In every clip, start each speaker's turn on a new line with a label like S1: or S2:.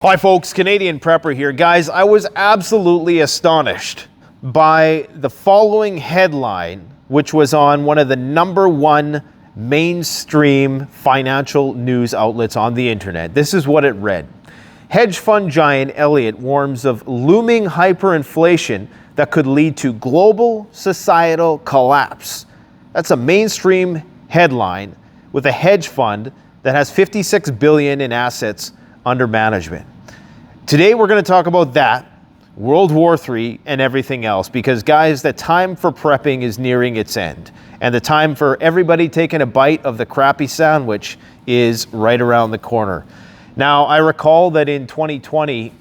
S1: Hi folks, Canadian Prepper here. Guys, I was absolutely astonished by the following headline, which was on one of the #1 mainstream financial news outlets on the internet. This is what it read. Hedge fund giant Elliott warns of looming hyperinflation that could lead to global societal collapse. That's a mainstream headline with a hedge fund that has $56 billion in assets under management. Today we're going to talk about that, World War III, and everything else, because guys, the time for prepping is nearing its end, and the time for everybody taking a bite of the crappy sandwich is right around the corner. Now, I recall that in 2020,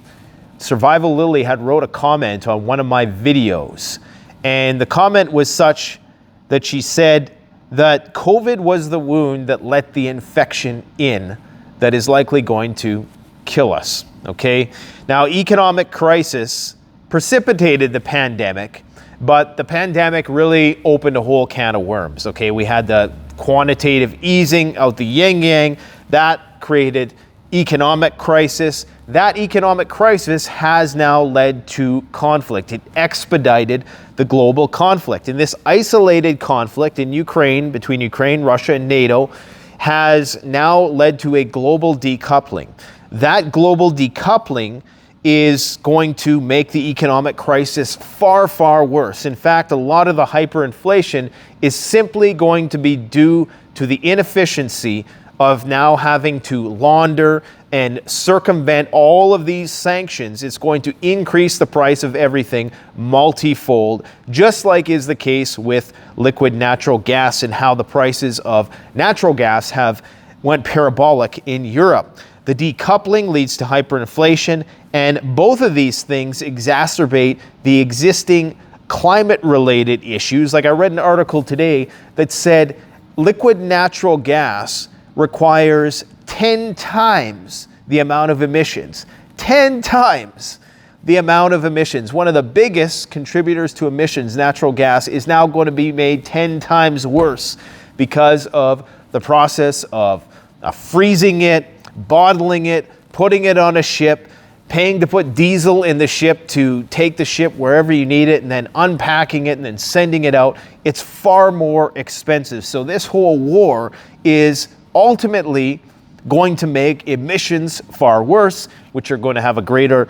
S1: Survival Lily had wrote a comment on one of my videos, and the comment was such that she said that COVID was the wound that let the infection in that is likely going to kill us, okay? Now, economic crisis precipitated the pandemic, but the pandemic really opened a whole can of worms, okay? We had the quantitative easing out the yin-yang. That created economic crisis. That economic crisis has now led to conflict. It expedited the global conflict. And this isolated conflict in Ukraine, between Ukraine, Russia, and NATO, has now led to a global decoupling. That global decoupling is going to make the economic crisis far, far worse. In fact, a lot of the hyperinflation is simply going to be due to the inefficiency of now having to launder and circumvent all of these sanctions. It's going to increase the price of everything multifold, just like is the case with liquid natural gas and how the prices of natural gas have went parabolic in Europe. The decoupling leads to hyperinflation, and both of these things exacerbate the existing climate-related issues. Like I read an article today that said liquid natural gas requires 10 times the amount of emissions. 10 times the amount of emissions. One of the biggest contributors to emissions, natural gas, is now going to be made 10 times worse because of the process of freezing it, bottling it, putting it on a ship, paying to put diesel in the ship to take the ship wherever you need it, and then unpacking it and then sending it out. It's far more expensive. So this whole war is ultimately going to make emissions far worse, which are going to have a greater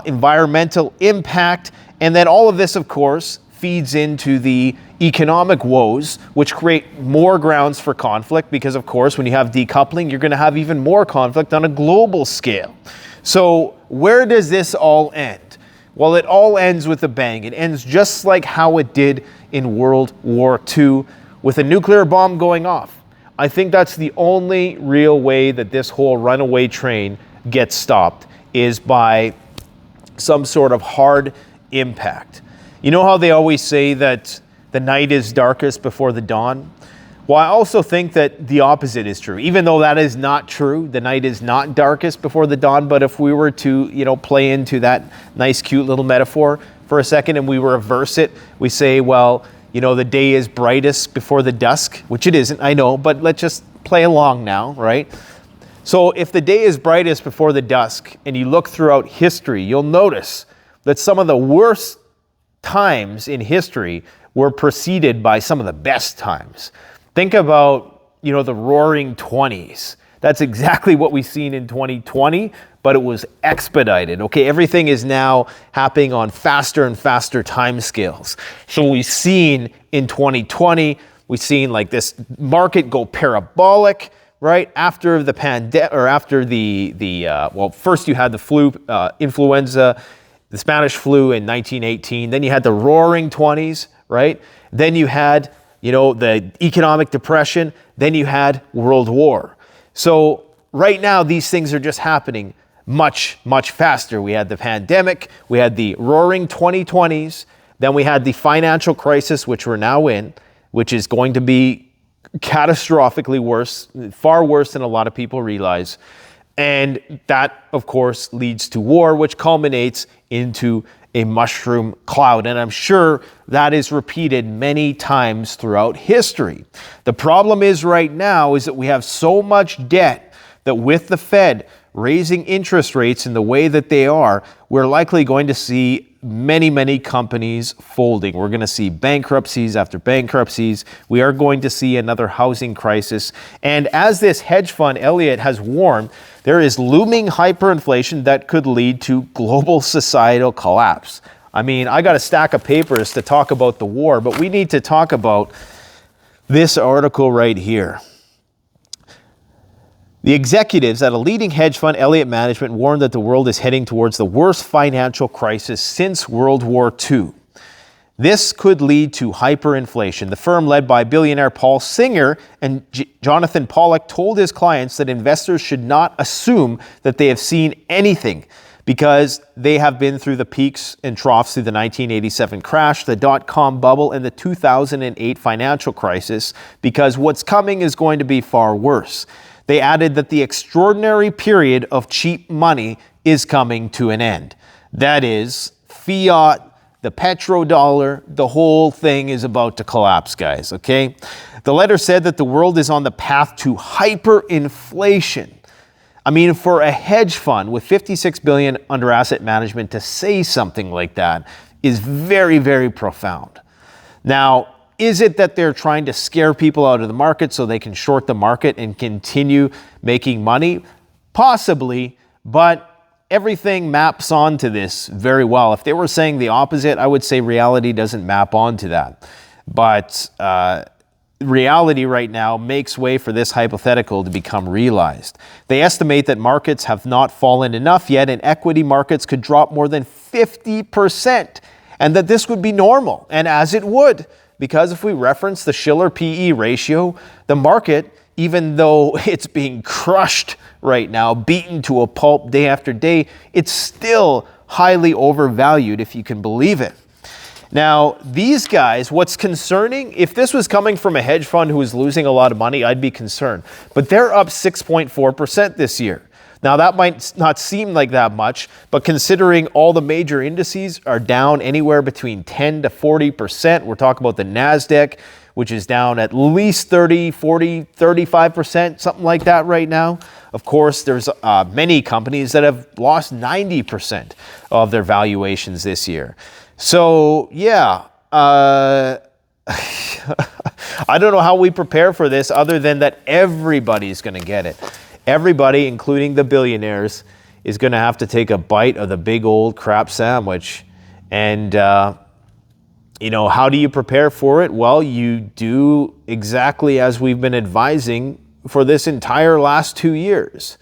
S1: environmental impact. And then all of this, of course, feeds into the economic woes, which create more grounds for conflict because, of course, when you have decoupling, you're going to have even more conflict on a global scale. So where does this all end? Well, it all ends with a bang. It ends just like how it did in World War II with a nuclear bomb going off. I think that's the only real way that this whole runaway train gets stopped, is by some sort of hard impact. You know how they always say that the night is darkest before the dawn? Well, I also think that the opposite is true, even though that is not true. The night is not darkest before the dawn. But if we were to, play into that nice, cute little metaphor for a second and we reverse it, we say, well, the day is brightest before the dusk, which it isn't, I know, but let's just play along now, right? So if the day is brightest before the dusk and you look throughout history, you'll notice that some of the worst times in history were preceded by some of the best times. Think about, the roaring 20s. That's exactly what we've seen in 2020, but it was expedited. Okay, everything is now happening on faster and faster timescales. So we've seen in 2020, we've seen like this market go parabolic, right? After the pandemic, or after first you had the flu, influenza, the Spanish flu in 1918. Then you had the roaring 20s, right? Then you had, the economic depression. Then you had World War. So right now, these things are just happening much, much faster. We had the pandemic, we had the roaring 2020s, then we had the financial crisis, which we're now in, which is going to be catastrophically worse, far worse than a lot of people realize. And that, of course, leads to war, which culminates into a mushroom cloud. And I'm sure that is repeated many times throughout history. The problem is right now is that we have so much debt that with the Fed raising interest rates in the way that they are, we're likely going to see many companies folding. We're going to see bankruptcies after bankruptcies. We are going to see another housing crisis. And as this hedge fund, Elliott, has warned, there is looming hyperinflation that could lead to global societal collapse. I mean, I got a stack of papers to talk about the war, but we need to talk about this article right here. The executives at a leading hedge fund, Elliott Management, warned that the world is heading towards the worst financial crisis since World War II. This could lead to hyperinflation. The firm, led by billionaire Paul Singer and Jonathan Pollock, told his clients that investors should not assume that they have seen anything because they have been through the peaks and troughs through the 1987 crash, the dot-com bubble, and the 2008 financial crisis, because what's coming is going to be far worse. They added that the extraordinary period of cheap money is coming to an end. That is, fiat, the petrodollar, the whole thing is about to collapse, guys, okay? The letter said that the world is on the path to hyperinflation. I mean, for a hedge fund with $56 billion under asset management to say something like that is very profound. Now, is it that they're trying to scare people out of the market so they can short the market and continue making money? Possibly, but everything maps onto this very well. If they were saying the opposite, I would say reality doesn't map onto that. But reality right now makes way for this hypothetical to become realized. They estimate that markets have not fallen enough yet, and equity markets could drop more than 50%, and that this would be normal, and as it would. Because if we reference the Shiller PE ratio, the market, even though it's being crushed right now, beaten to a pulp day after day, it's still highly overvalued, if you can believe it. Now, these guys, what's concerning, if this was coming from a hedge fund who was losing a lot of money, I'd be concerned. But they're up 6.4% this year. Now, that might not seem like that much, but considering all the major indices are down anywhere between 10 to 40%, we're talking about the NASDAQ, which is down at least 30, 40, 35%, something like that right now. Of course, there's many companies that have lost 90% of their valuations this year. So, yeah, I don't know how we prepare for this other than that everybody's going to get it. Everybody, including the billionaires, is going to have to take a bite of the big old crap sandwich. And, you know, how do you prepare for it? Well, you do exactly as we've been advising for this entire last 2 years.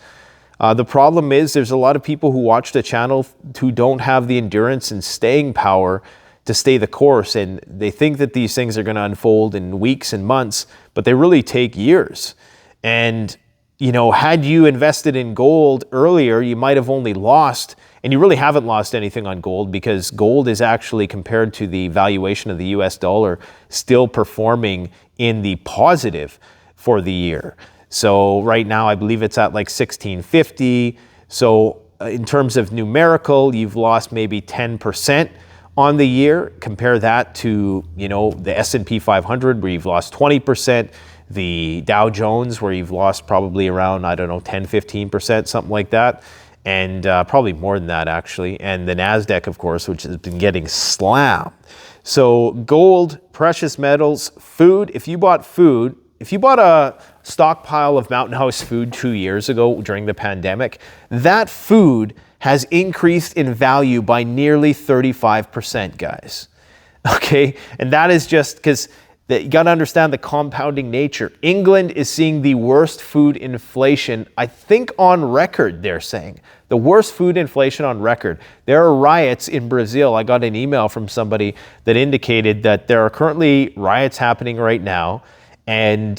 S1: The problem is there's a lot of people who watch the channel who don't have the endurance and staying power to stay the course. And they think that these things are going to unfold in weeks and months, but they really take years. And you know, had you invested in gold earlier, you might have only lost, and you really haven't lost anything on gold because gold is actually, compared to the valuation of the US dollar, still performing in the positive for the year. So right now, I believe it's at like 1650. So in terms of numerical, you've lost maybe 10% on the year. Compare that to, you know, the S&P 500 where you've lost 20%. The Dow Jones, where you've lost probably around, I don't know, 10, 15%, something like that. And probably more than that, actually. And the NASDAQ, of course, which has been getting slammed. So gold, precious metals, food. If you bought a stockpile of Mountain House food 2 years ago during the pandemic, that food has increased in value by nearly 35%, guys. Okay? And that is just because you got to understand the compounding nature. England is seeing the worst food inflation, I think, on record, they're saying. The worst food inflation on record. There are riots in Brazil. I got an email from somebody that indicated that there are currently riots happening right now. And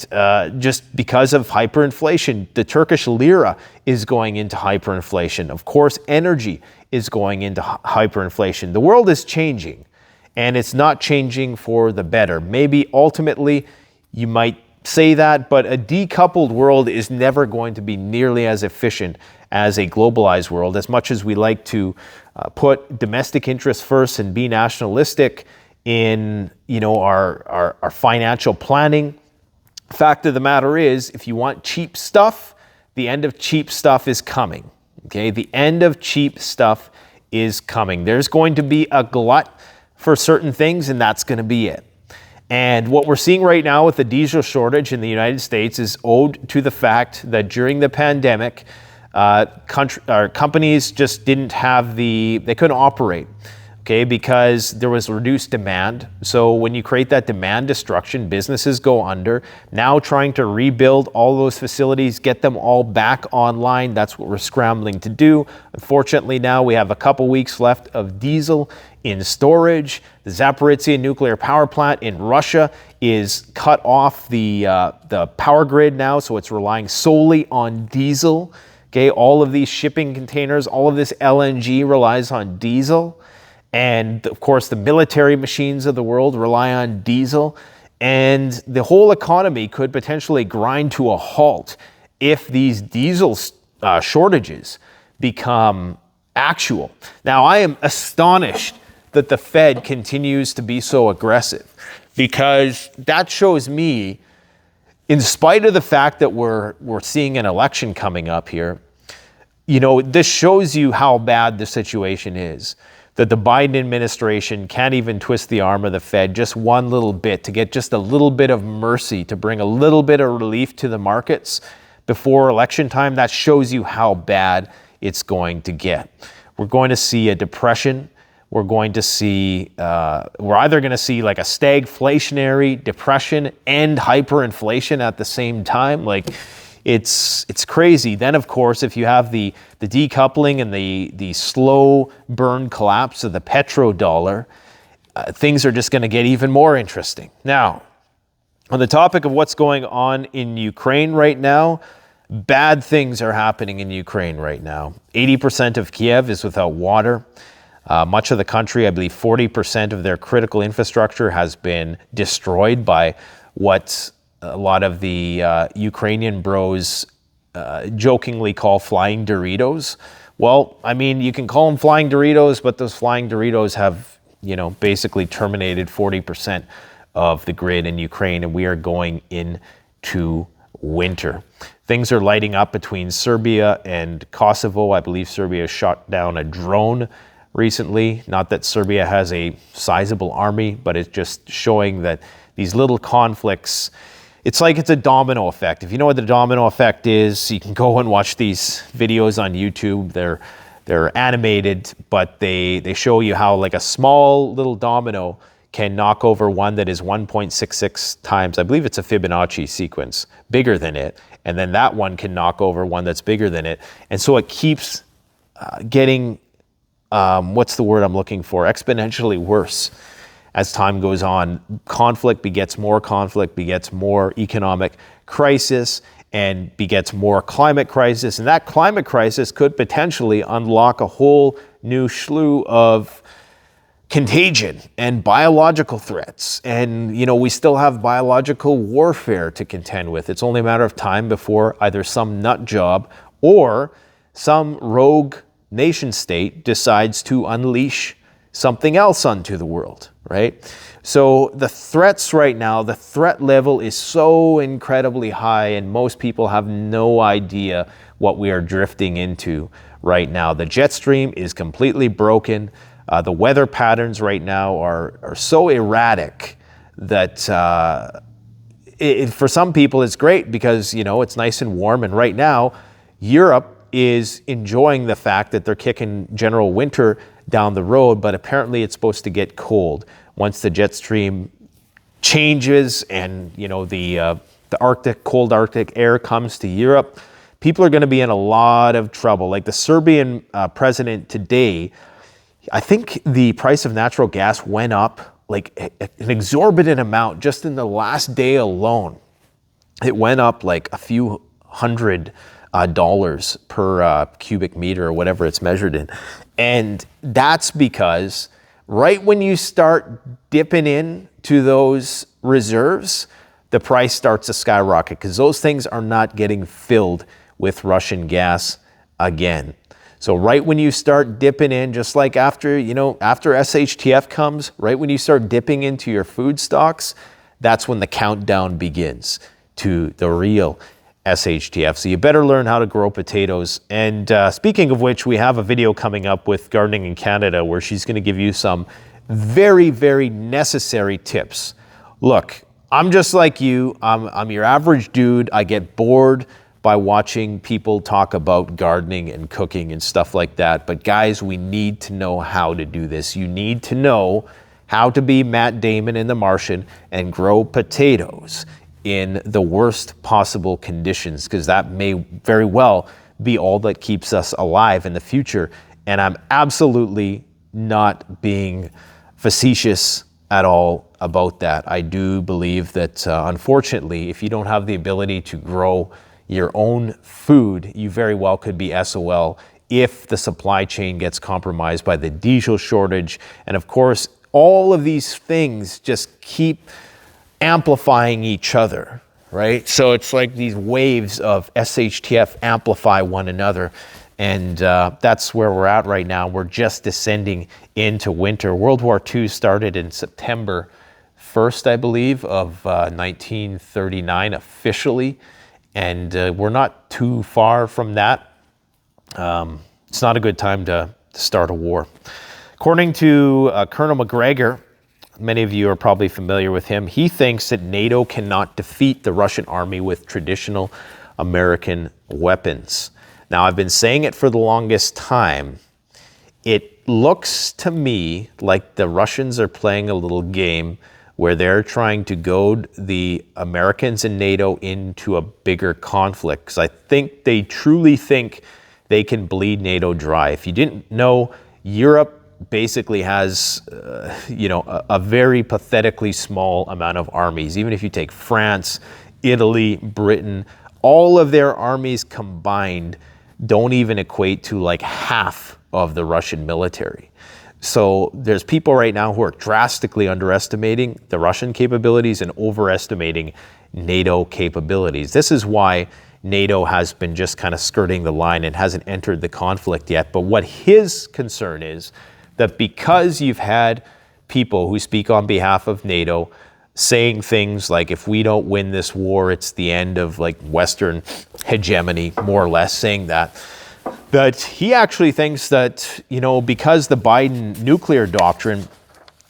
S1: just because of hyperinflation, the Turkish lira is going into hyperinflation. Of course, energy is going into hyperinflation. The world is changing. And it's not changing for the better. Maybe ultimately you might say that, but a decoupled world is never going to be nearly as efficient as a globalized world. As much as we like to put domestic interests first and be nationalistic in, you know, our financial planning, fact of the matter is, if you want cheap stuff, the end of cheap stuff is coming. Okay, the end of cheap stuff is coming. There's going to be a glut for certain things, and that's going to be it. And what we're seeing right now with the diesel shortage in the United States is owed to the fact that during the pandemic, companies just didn't have they couldn't operate, okay, because there was reduced demand. So when you create that demand destruction, businesses go under. Now trying to rebuild all those facilities, get them all back online, that's what we're scrambling to do. Unfortunately, now we have a couple weeks left of diesel in storage. The Zaporizhzhia nuclear power plant in Russia is cut off the power grid now, so it's relying solely on diesel. Okay, all of these shipping containers, all of this LNG relies on diesel. And of course, the military machines of the world rely on diesel. And the whole economy could potentially grind to a halt if these diesel shortages become actual. Now, I am astonished that the Fed continues to be so aggressive, because that shows me, in spite of the fact that we're seeing an election coming up here, you know, this shows you how bad the situation is, that the Biden administration can't even twist the arm of the Fed just one little bit to get just a little bit of mercy, to bring a little bit of relief to the markets before election time. That shows you how bad it's going to get. We're going to see a depression. We're going to see, we're either going to see like a stagflationary depression and hyperinflation at the same time. Like, it's crazy. Then, of course, if you have the decoupling and the slow burn collapse of the petrodollar, things are just going to get even more interesting. Now, on the topic of what's going on in Ukraine right now, bad things are happening in Ukraine right now. 80% of Kiev is without water. Much of the country, I believe 40% of their critical infrastructure has been destroyed by what a lot of the Ukrainian bros jokingly call flying Doritos. Well, I mean, you can call them flying Doritos, but those flying Doritos have, you know, basically terminated 40% of the grid in Ukraine, and we are going into winter. Things are lighting up between Serbia and Kosovo. I believe Serbia shot down a drone recently. Not that Serbia has a sizable army, but it's just showing that these little conflicts, it's like it's a domino effect. If you know what the domino effect is, you can go and watch these videos on YouTube. They're animated, but they show you how like a small little domino can knock over one that is 1.66 times, I believe it's a Fibonacci sequence, bigger than it. And then that one can knock over one that's bigger than it. And so it keeps getting, what's the word I'm looking for? Exponentially worse as time goes on. Conflict begets more economic crisis, and begets more climate crisis. And that climate crisis could potentially unlock a whole new slew of contagion and biological threats. And, you know, we still have biological warfare to contend with. It's only a matter of time before either some nut job or some rogue nation state decides to unleash something else onto the world, right? So the threats right now, the threat level is so incredibly high, and most people have no idea what we are drifting into right now. The jet stream is completely broken. The weather patterns right now are so erratic that for some people it's great because, you know, it's nice and warm. And right now, Europe is enjoying the fact that they're kicking general winter down the road, but apparently it's supposed to get cold once the jet stream changes and, you know, the cold Arctic air comes to Europe. People are going to be in a lot of trouble. Like the Serbian president today, I think the price of natural gas went up like an exorbitant amount just in the last day alone. It went up like a few $100 per cubic meter or whatever it's measured in. And that's because right when you start dipping into those reserves, the price starts to skyrocket because those things are not getting filled with Russian gas again. So right when you start dipping in, just like after SHTF comes, right when you start dipping into your food stocks, that's when the countdown begins to the real SHTF. So you better learn how to grow potatoes. And speaking of which, we have a video coming up with Gardening in Canada where she's going to give you some very, very necessary tips. Look, I'm just like you. I'm your average dude. I get bored by watching people talk about gardening and cooking and stuff like that. But guys, we need to know how to do this. You need to know how to be Matt Damon in The Martian and grow potatoes in the worst possible conditions, because that may very well be all that keeps us alive in the future. And I'm absolutely not being facetious at all about that. I do believe that unfortunately, if you don't have the ability to grow your own food, you very well could be SOL if the supply chain gets compromised by the diesel shortage. And of course, all of these things just keep amplifying each other, right? So it's like these waves of SHTF amplify one another. And that's where we're at right now. We're just descending into winter. World War II started in September 1st, I believe, of 1939 officially. And we're not too far from that. It's not a good time to start a war. According to Colonel McGregor, many of you are probably familiar with him, he thinks that NATO cannot defeat the Russian army with traditional American weapons. Now, I've been saying it for the longest time. It looks to me like the Russians are playing a little game where they're trying to goad the Americans and NATO into a bigger conflict. Because I think they truly think they can bleed NATO dry. If you didn't know, Europe basically has, a very pathetically small amount of armies. Even if you take France, Italy, Britain, all of their armies combined don't even equate to like half of the Russian military. So there's people right now who are drastically underestimating the Russian capabilities and overestimating NATO capabilities. This is why NATO has been just kind of skirting the line and hasn't entered the conflict yet. But what his concern is that because you've had people who speak on behalf of NATO saying things like, if we don't win this war, it's the end of like Western hegemony, more or less saying that he actually thinks that, because the Biden nuclear doctrine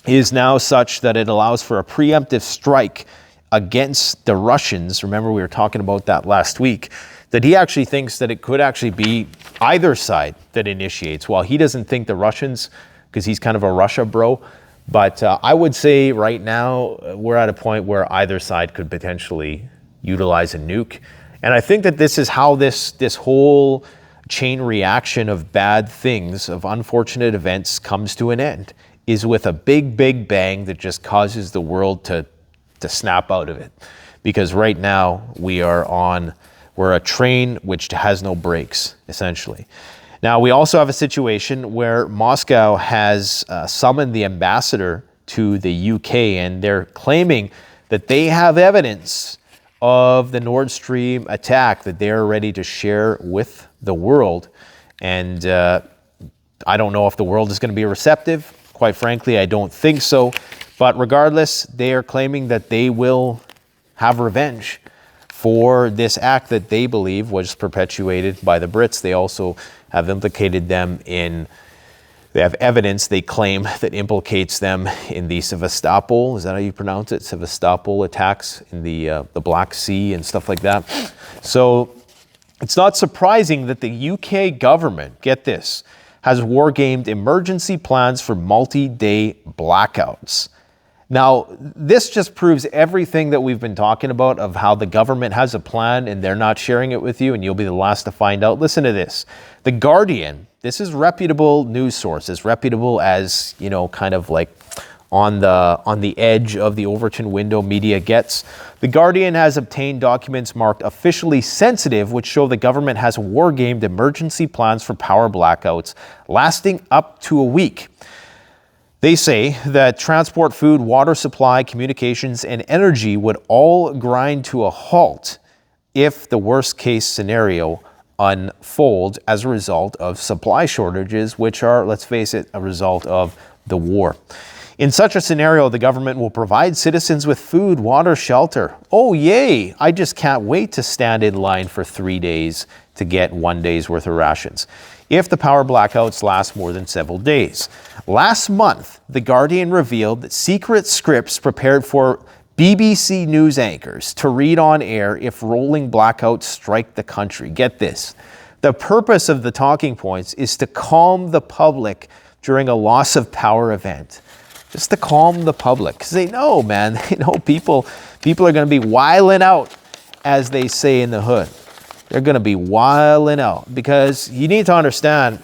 S1: is now such that it allows for a preemptive strike against the Russians, remember we were talking about that last week, that he actually thinks that it could actually be either side that initiates. While he doesn't think the Russians, because he's kind of a Russia bro, but I would say right now we're at a point where either side could potentially utilize a nuke. And I think that this is how this whole chain reaction of bad things, of unfortunate events comes to an end, is with a big, big bang that just causes the world to snap out of it. Because right now we're a train which has no brakes, essentially. Now, we also have a situation where Moscow has summoned the ambassador to the UK, and they're claiming that they have evidence of the Nord Stream attack that they're ready to share with the world. And I don't know if the world is going to be receptive. Quite frankly, I don't think so. But regardless, they are claiming that they will have revenge for this act that they believe was perpetuated by the Brits. They also have implicated them they have evidence they claim that implicates them in the Sevastopol, is that how you pronounce it? Sevastopol attacks in the Black Sea and stuff like that. So it's not surprising that the UK government, get this, has wargamed emergency plans for multi-day blackouts. Now, this just proves everything that we've been talking about of how the government has a plan and they're not sharing it with you, and you'll be the last to find out. Listen to this. The Guardian, this is reputable news source, as reputable as, kind of like on the edge of the Overton window media gets. The Guardian has obtained documents marked officially sensitive, which show the government has wargamed emergency plans for power blackouts lasting up to a week. They say that transport, food, water supply, communications, and energy would all grind to a halt if the worst case scenario unfolds as a result of supply shortages, which are, let's face it, a result of the war. In such a scenario, the government will provide citizens with food, water, shelter. Oh, yay! I just can't wait to stand in line for 3 days to get 1 day's worth of rations, if the power blackouts last more than several days. Last month, The Guardian revealed that secret scripts prepared for BBC news anchors to read on air if rolling blackouts strike the country. Get this. The purpose of the talking points is to calm the public during a loss of power event. Just to calm the public. Because they know, man, they know people are going to be wiling out, as they say in the hood. They're going to be wiling out. Because you need to understand,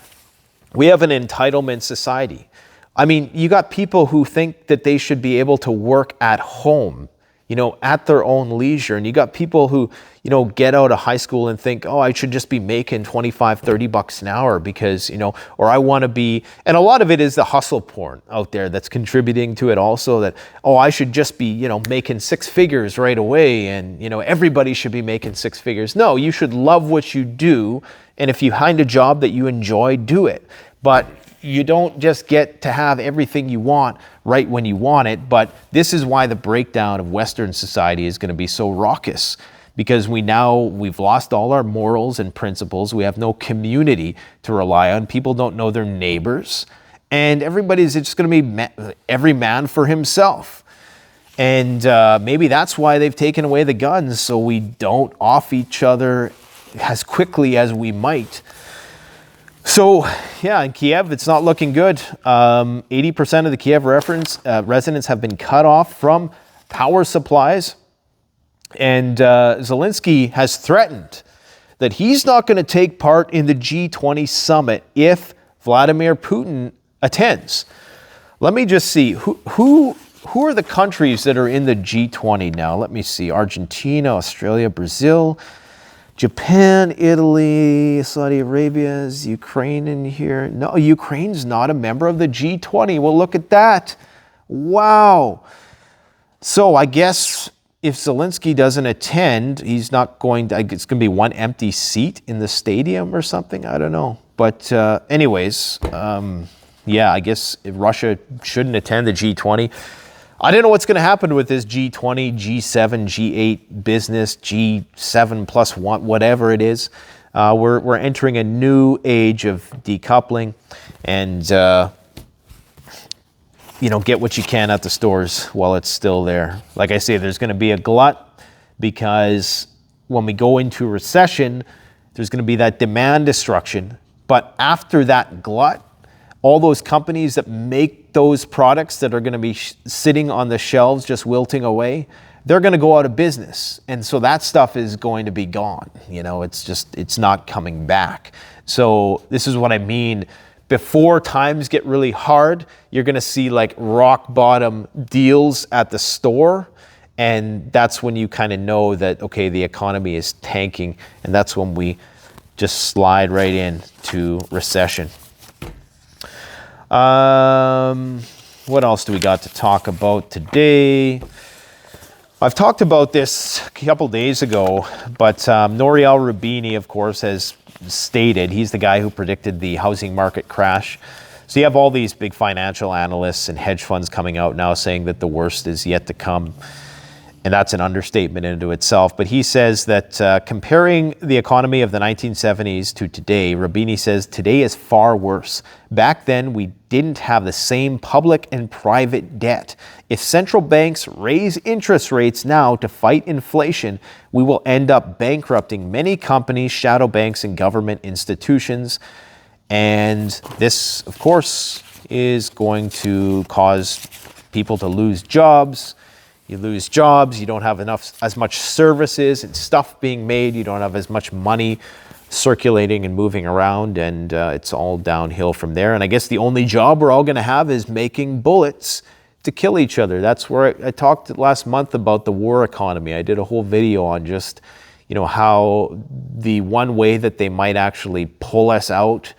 S1: we have an entitlement society. I mean, you got people who think that they should be able to work at home, you know, at their own leisure. And you got people who, you know, get out of high school and think, oh, I should just be making 25, 30 bucks an hour because, you know, or I want to be, and a lot of it is the hustle porn out there that's contributing to it also, that, oh, I should just be, you know, making 6 figures right away. And, you know, everybody should be making 6 figures. No, you should love what you do. And if you find a job that you enjoy, do it. But you don't just get to have everything you want right when you want it. But this is why the breakdown of Western society is going to be so raucous, because we've lost all our morals and principles. We have no community to rely on. People don't know their neighbors, and everybody's just going to be every man for himself. And maybe that's why they've taken away the guns, so we don't off each other as quickly as we might. So, yeah, in Kiev, it's not looking good. 80% of the Kiev residents have been cut off from power supplies. And Zelensky has threatened that he's not going to take part in the G20 summit if Vladimir Putin attends. Let me just see. Who are the countries that are in the G20 now? Let me see. Argentina, Australia, Brazil, Japan, Italy, Saudi Arabia. Is Ukraine in here? No, Ukraine's not a member of the G20. Well, look at that. Wow. So I guess if Zelensky doesn't attend, he's not going to, it's going to be one empty seat in the stadium or something. I don't know. But anyways, yeah, I guess if Russia shouldn't attend the G20. I don't know what's going to happen with this G20, G7, G8 business, G7 plus one, whatever it is. We're entering a new age of decoupling, and you know, get what you can at the stores while it's still there. Like I say, there's going to be a glut, because when we go into recession, there's going to be that demand destruction. But after that glut, all those companies that make those products that are going to be sitting on the shelves just wilting away, they're going to go out of business. And so that stuff is going to be gone. You know, it's not coming back. So this is what I mean. Before times get really hard, you're going to see like rock bottom deals at the store. And that's when you kind of know that, okay, the economy is tanking. And that's when we just slide right into recession. What else do we got to talk about today? I've talked about this a couple days ago, but Nouriel Roubini, of course, has stated, he's the guy who predicted the housing market crash. So you have all these big financial analysts and hedge funds coming out now saying that the worst is yet to come. And that's an understatement into itself. But he says that comparing the economy of the 1970s to today, Roubini says today is far worse. Back then, we didn't have the same public and private debt. If central banks raise interest rates now to fight inflation, we will end up bankrupting many companies, shadow banks, and government institutions. And this, of course, is going to cause people to lose jobs. You lose jobs, you don't have as much services and stuff being made, you don't have as much money circulating and moving around, and it's all downhill from there. And I guess the only job we're all going to have is making bullets to kill each other. That's where I talked last month about the war economy. I did a whole video on just, you know, how the one way that they might actually pull us out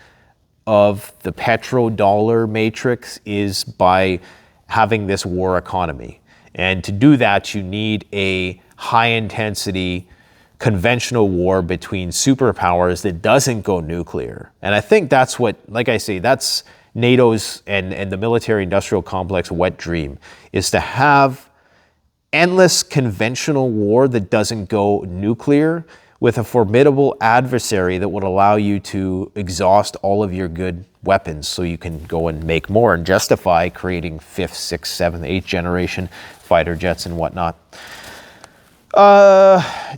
S1: of the petrodollar matrix is by having this war economy. And to do that, you need a high-intensity conventional war between superpowers that doesn't go nuclear. And I think that's what, like I say, that's NATO's and the military-industrial complex wet dream is to have endless conventional war that doesn't go nuclear with a formidable adversary that would allow you to exhaust all of your good weapons so you can go and make more and justify creating 5th, 6th, 7th, 8th generation fighter jets and whatnot.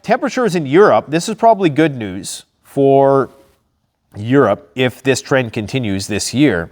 S1: Temperatures in Europe, this is probably good news for Europe if this trend continues this year.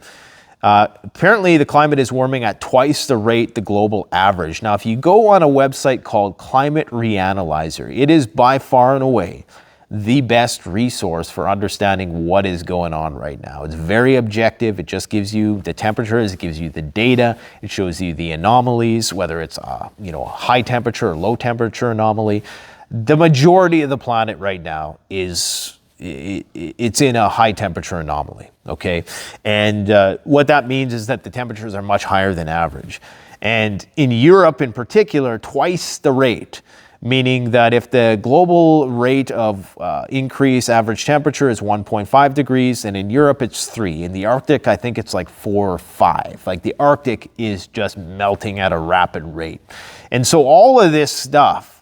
S1: Apparently the climate is warming at twice the rate the global average. Now, if you go on a website called Climate Reanalyzer, it is by far and away the best resource for understanding what is going on right now. It's very objective. It just gives you the temperatures, it gives you the data, it shows you the anomalies, whether it's a high temperature or low temperature anomaly. The majority of the planet right now it's in a high temperature anomaly, okay? And what that means is that the temperatures are much higher than average. And in Europe in particular, twice the rate, meaning that if the global rate of increase average temperature is 1.5 degrees, and in Europe it's 3. In the Arctic, I think it's like 4 or 5. Like the Arctic is just melting at a rapid rate. And so all of this stuff,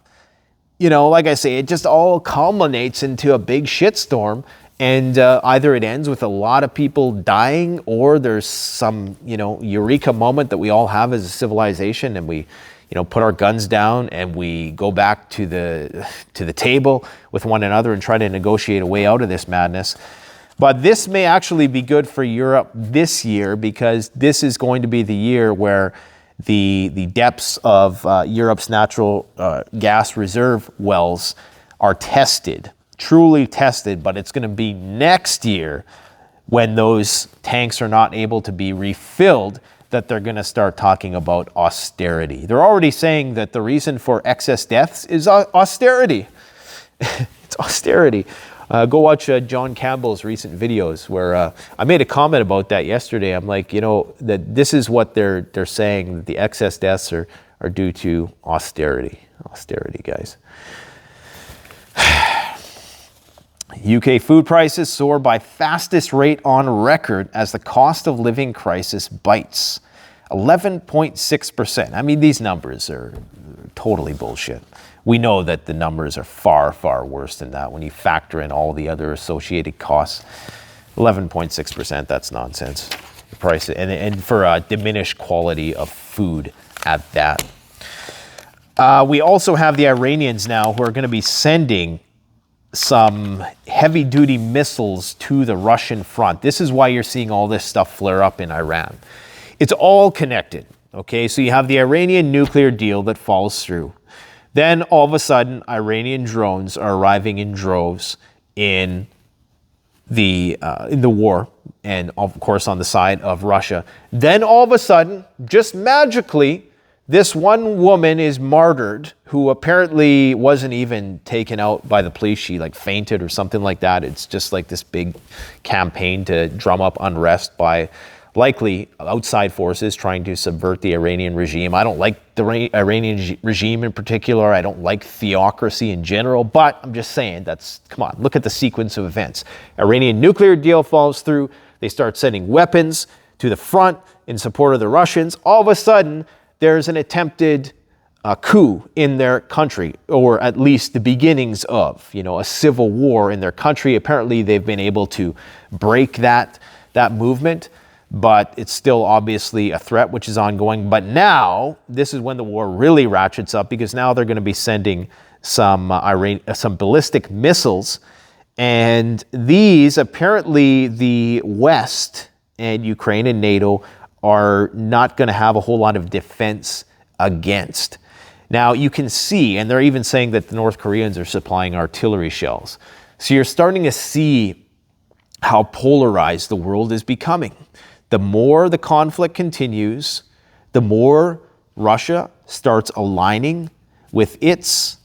S1: like I say, it just all culminates into a big shitstorm, and either it ends with a lot of people dying, or there's some, eureka moment that we all have as a civilization, and we, put our guns down and we go back to the table with one another and try to negotiate a way out of this madness. But this may actually be good for Europe this year, because this is going to be the year where the depths of Europe's natural gas reserve wells are tested, truly tested, but it's going to be next year when those tanks are not able to be refilled that they're going to start talking about austerity. They're already saying that the reason for excess deaths is austerity. It's austerity. Go watch John Campbell's recent videos where I made a comment about that yesterday. I'm like, that this is what they're saying, that the excess deaths are due to austerity. Austerity, guys. UK food prices soar by fastest rate on record as the cost of living crisis bites. 11.6%. I mean, these numbers are totally bullshit. We know that the numbers are far, far worse than that when you factor in all the other associated costs. 11.6%, that's nonsense. The price, and for a diminished quality of food at that. We also have the Iranians now who are going to be sending some heavy-duty missiles to the Russian front. This is why you're seeing all this stuff flare up in Iran. It's all connected, okay? So you have the Iranian nuclear deal that falls through. Then all of a sudden, Iranian drones are arriving in droves in the war, and of course on the side of Russia. Then all of a sudden, just magically, this one woman is martyred, who apparently wasn't even taken out by the police. She fainted or something like that. It's just like this big campaign to drum up unrest by likely outside forces trying to subvert the Iranian regime. I don't like the Iranian regime in particular. I don't like theocracy in general, but I'm just saying come on, look at the sequence of events. Iranian nuclear deal falls through. They start sending weapons to the front in support of the Russians. All of a sudden, there's an attempted coup in their country, or at least the beginnings of, a civil war in their country. Apparently, they've been able to break that movement, but it's still obviously a threat which is ongoing. But now, this is when the war really ratchets up, because now they're going to be sending some ballistic missiles, and these apparently the West and Ukraine and NATO are not going to have a whole lot of defense against. Now you can see, and they're even saying that the North Koreans are supplying artillery shells. So you're starting to see how polarized the world is becoming. The more the conflict continues, the more Russia starts aligning with its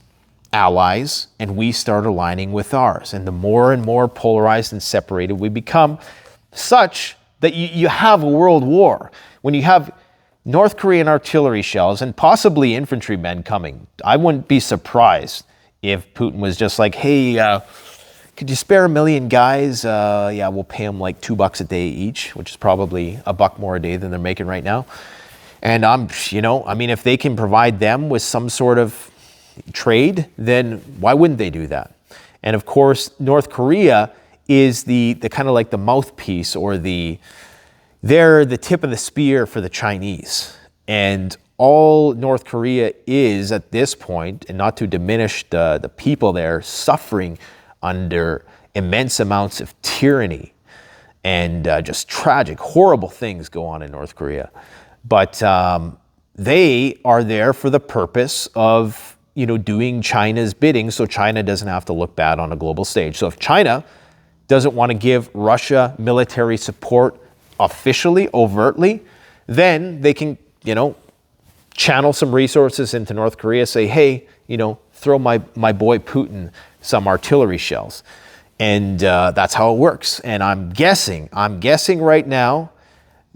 S1: allies, and we start aligning with ours. And the more and more polarized and separated we become, such that you have a world war. When you have North Korean artillery shells and possibly infantrymen coming, I wouldn't be surprised if Putin was just like, hey, could you spare 1 million guys? Yeah, we'll pay them like $2 a day each, which is probably $1 more a day than they're making right now. And I mean, if they can provide them with some sort of trade, then why wouldn't they do that? And of course, North Korea is the kind of like the mouthpiece, or they're the tip of the spear for the Chinese. And all North Korea is at this point, and not to diminish the people there, suffering under immense amounts of tyranny and just tragic, horrible things go on in North Korea. But they are there for the purpose of, doing China's bidding, so China doesn't have to look bad on a global stage. So if China doesn't want to give Russia military support officially, overtly, then they can, channel some resources into North Korea, say, hey, throw my boy Putin some artillery shells. And that's how it works. And I'm guessing right now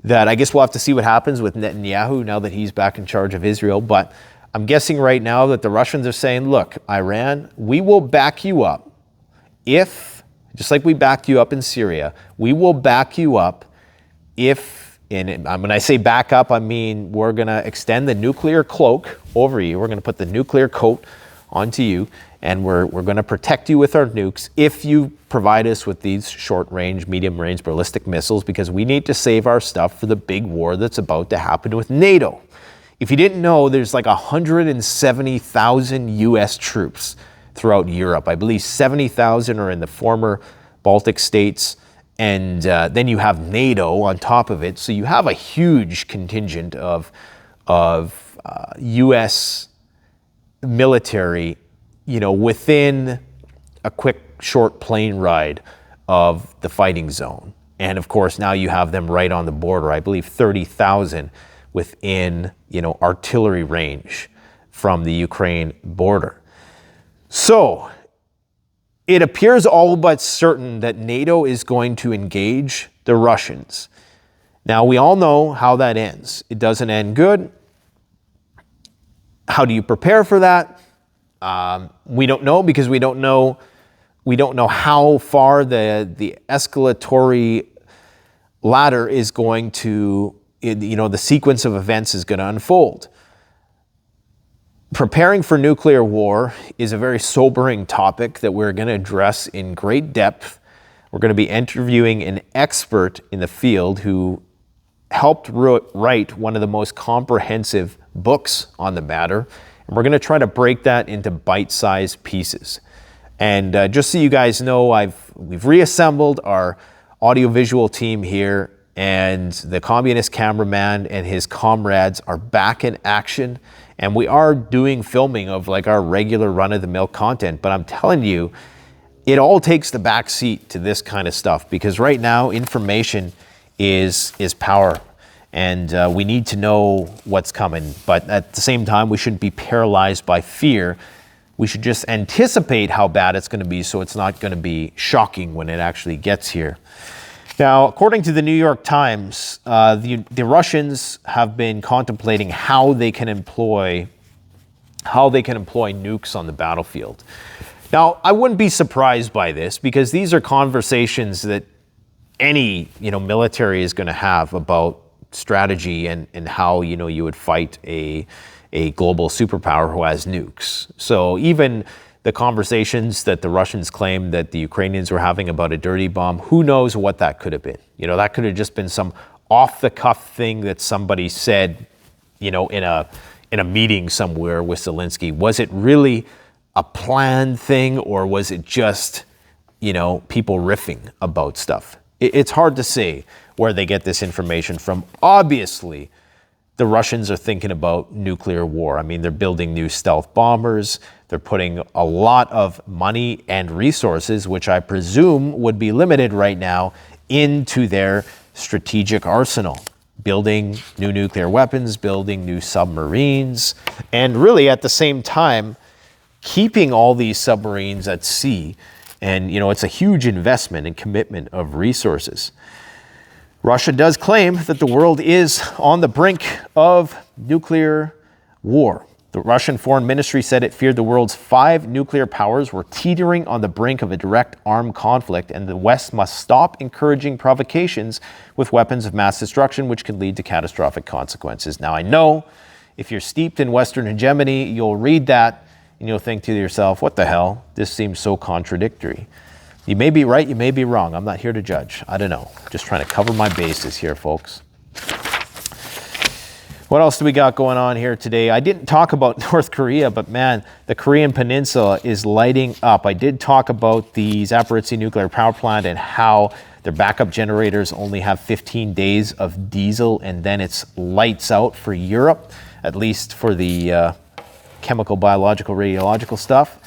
S1: that, I guess we'll have to see what happens with Netanyahu now that he's back in charge of Israel. But I'm guessing right now that the Russians are saying, look, Iran, we will back you up if, just like we backed you up in Syria, we will back you up if, and when I say back up, I mean we're going to extend the nuclear cloak over you. We're going to put the nuclear coat onto you, and we're going to protect you with our nukes if you provide us with these short-range, medium-range ballistic missiles, because we need to save our stuff for the big war that's about to happen with NATO. If you didn't know, there's like 170,000 U.S. troops throughout Europe. I believe 70,000 are in the former Baltic states, and then you have NATO on top of it. So you have a huge contingent of U.S. military, within a quick, short plane ride of the fighting zone. And of course, now you have them right on the border. I believe 30,000 within, artillery range from the Ukraine border. So it appears all but certain that NATO is going to engage the Russians. Now, we all know how that ends. It doesn't end good. How do you prepare for that? We don't know, because we don't know how far the escalatory ladder is going to, the sequence of events is going to unfold. Preparing for nuclear war is a very sobering topic that we're going to address in great depth. We're going to be interviewing an expert in the field who helped write one of the most comprehensive books on the matter. And we're going to try to break that into bite-sized pieces. And just so you guys know, we've reassembled our audiovisual team here, and the communist cameraman and his comrades are back in action. And we are doing filming of like our regular run-of-the-mill content. But I'm telling you, it all takes the back seat to this kind of stuff, because right now information is power, and we need to know what's coming. But at the same time, we shouldn't be paralyzed by fear. We should just anticipate how bad it's going to be, so it's not going to be shocking when it actually gets here. Now, according to the New York Times, the Russians have been contemplating how they can employ nukes on the battlefield. Now, I wouldn't be surprised by this, because these are conversations that any military is going to have about strategy and how you would fight a global superpower who has nukes. So even the conversations that the Russians claim that the Ukrainians were having about a dirty bomb, who knows what that could have been? That could have just been some off-the-cuff thing that somebody said, in a meeting somewhere with Zelensky. Was it really a planned thing, or was it just, people riffing about stuff? It's hard to say where they get this information from. Obviously, the Russians are thinking about nuclear war. I mean, they're building new stealth bombers. They're putting a lot of money and resources, which I presume would be limited right now, into their strategic arsenal. Building new nuclear weapons, building new submarines, and really at the same time, keeping all these submarines at sea. And, it's a huge investment and commitment of resources. Russia does claim that the world is on the brink of nuclear war. The Russian Foreign Ministry said it feared the world's 5 nuclear powers were teetering on the brink of a direct armed conflict, and the West must stop encouraging provocations with weapons of mass destruction, which can lead to catastrophic consequences. Now, I know if you're steeped in Western hegemony, you'll read that and you'll think to yourself, what the hell? This seems so contradictory. You may be right, you may be wrong. I'm not here to judge. I don't know. Just trying to cover my bases here, folks. What else do we got going on here today? I didn't talk about North Korea, but man, the Korean Peninsula is lighting up. I did talk about the Zaporizhzhia nuclear power plant and how their backup generators only have 15 days of diesel, and then it's lights out for Europe, at least for the chemical, biological, radiological stuff.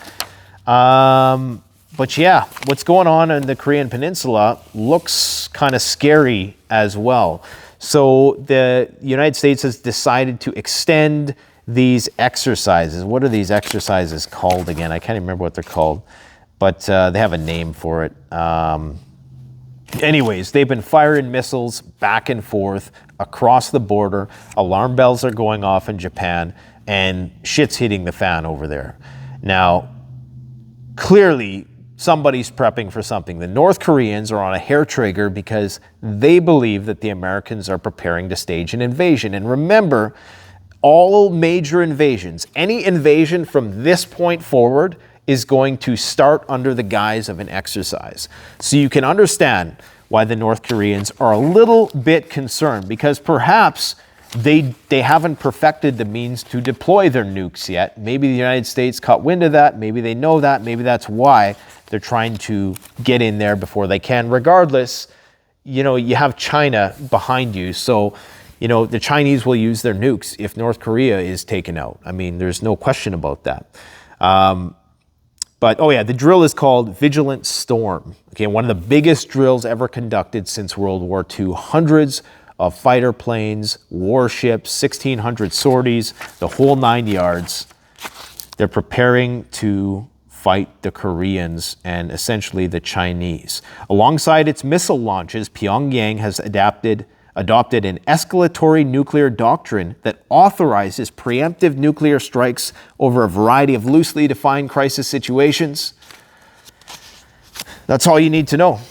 S1: But yeah, what's going on in the Korean Peninsula looks kind of scary as well. So the United States has decided to extend these exercises. What are these exercises called again? I can't remember what they're called, but they have a name for it. Anyways, they've been firing missiles back and forth across the border. Alarm bells are going off in Japan, and shit's hitting the fan over there. Now, clearly, somebody's prepping for something. The North Koreans are on a hair trigger because they believe that the Americans are preparing to stage an invasion. And remember, all major invasions, any invasion from this point forward is going to start under the guise of an exercise. So you can understand why the North Koreans are a little bit concerned, because perhaps they haven't perfected the means to deploy their nukes yet. Maybe the United States caught wind of that. Maybe they know that. Maybe that's why they're trying to get in there before they can. Regardless, you know, you have China behind you. So, you know, the Chinese will use their nukes if North Korea is taken out. I mean, there's no question about that. But, oh yeah, the drill is called Vigilant Storm. Okay, one of the biggest drills ever conducted since World War II. Hundreds of fighter planes, warships, 1,600 sorties, the whole 9 yards. They're preparing to fight the Koreans and essentially the Chinese. Alongside its missile launches, Pyongyang has adopted an escalatory nuclear doctrine that authorizes preemptive nuclear strikes over a variety of loosely defined crisis situations. That's all you need to know.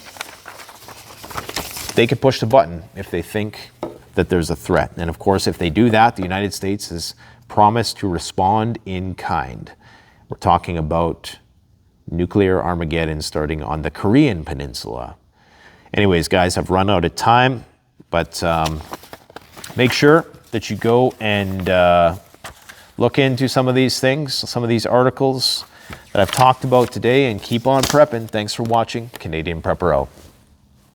S1: They could push the button if they think that there's a threat. And of course, if they do that, the United States has promised to respond in kind. We're talking about nuclear Armageddon starting on the Korean Peninsula. Anyways, guys, I've run out of time, but make sure that you go and look into some of these things, some of these articles that I've talked about today, and keep on prepping. Thanks for watching. Canadian Prepper out.